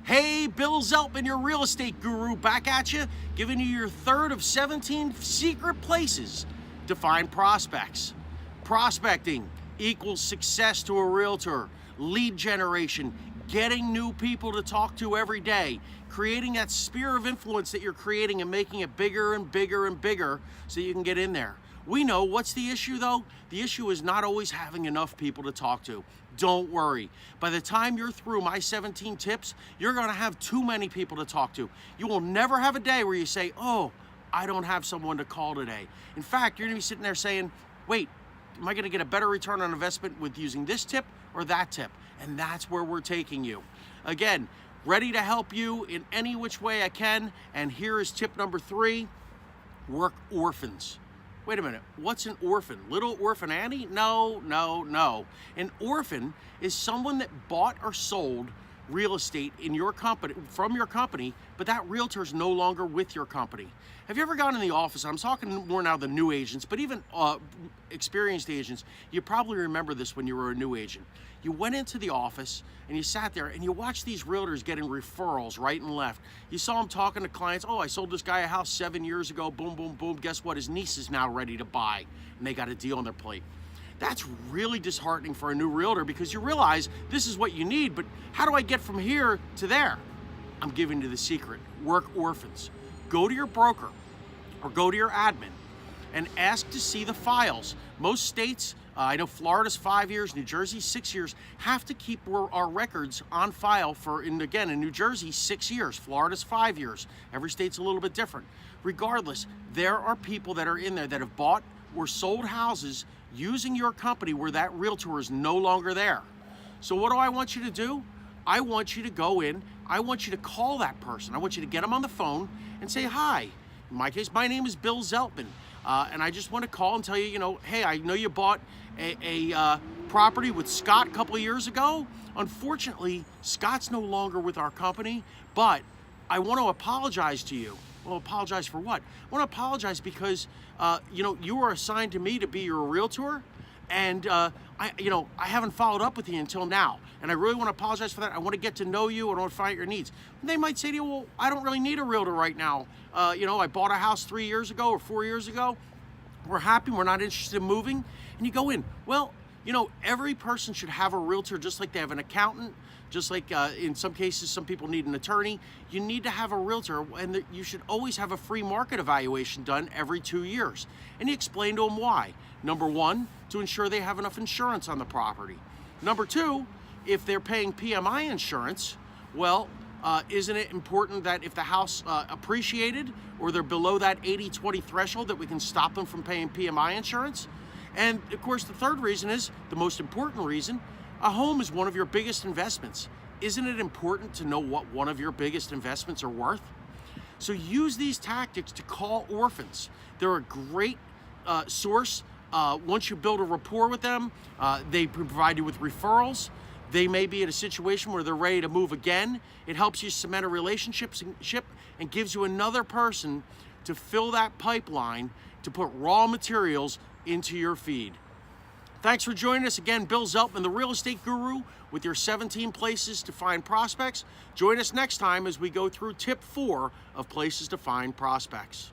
Hey, Bill Zeltman, your real estate guru, back at you, giving you your third of 17 secret places to find prospects. Prospecting equals success to a realtor, lead generation, getting new people to talk to every day, creating that sphere of influence that you're creating and making it bigger and bigger and bigger so you can get in there. We know what's the issue though? The issue is not always having enough people to talk to. Don't worry. By the time you're through my 17 tips, you're gonna have too many people to talk to. You will never have a day where you say, oh, I don't have someone to call today. In fact, you're gonna be sitting there saying, wait, am I gonna get a better return on investment with using this tip or that tip? And that's where we're taking you. Again, ready to help you in any which way I can. And here is tip number 3, work orphans. Wait a minute, what's an orphan? Little Orphan Annie? No, no, no. An orphan is someone that bought or sold real estate in your company, from your company, but that realtor is no longer with your company. Have you ever gone in the office? I'm talking more now the new agents, but even experienced agents, you probably remember this when you were a new agent. You went into the office and you sat there and you watched these realtors getting referrals right and left. You saw them talking to clients. Oh, I sold this guy a house 7 years ago. Boom, boom, boom. Guess what? His niece is now ready to buy and they got a deal on their plate. That's really disheartening for a new realtor because you realize this is what you need, but how do I get from here to there? I'm giving you the secret. Work orphans. Go to your broker or go to your admin and ask to see the files. Most states, I know Florida's 5 years, New Jersey 6 years, have to keep our records on file for, and again, in New Jersey, 6 years, Florida's 5 years. Every state's a little bit different. Regardless, there are people that are in there that have bought or sold houses using your company where that realtor is no longer there. So what do I want you to do? I want you to go in, I want you to call that person. I want you to get them on the phone and say, hi, in my case, my name is Bill Zeltman. And I just want to call and tell you, hey, I know you bought a property with Scott a couple of years ago. Unfortunately, Scott's no longer with our company, but I want to apologize to you. Well, apologize for what? I want to apologize because, you were assigned to me to be your realtor, and I haven't followed up with you until now, and I really want to apologize for that. I want to get to know you. I want to find out your needs. And they might say to you, well, I don't really need a realtor right now. I bought a house 3 years ago or 4 years ago. We're happy. We're not interested in moving. And you go in, well, every person should have a realtor just like they have an accountant, just like in some cases, some people need an attorney. You need to have a realtor, and you should always have a free market evaluation done every 2 years. And you explain to them why. Number 1, to ensure they have enough insurance on the property. Number 2, if they're paying PMI insurance, well, isn't it important that if the house appreciated or they're below that 80-20 threshold that we can stop them from paying PMI insurance? And of course, the third reason is, the most important reason, a home is one of your biggest investments. Isn't it important to know what one of your biggest investments are worth? So use these tactics to call orphans. They're a great source. Once you build a rapport with them, they provide you with referrals. They may be in a situation where they're ready to move again. It helps you cement a relationship and gives you another person to fill that pipeline to put raw materials into your feed. Thanks for joining us again. Bill Zeltman, the real estate guru, with your 17 places to find prospects. Join us next time as we go through tip 4 of places to find prospects.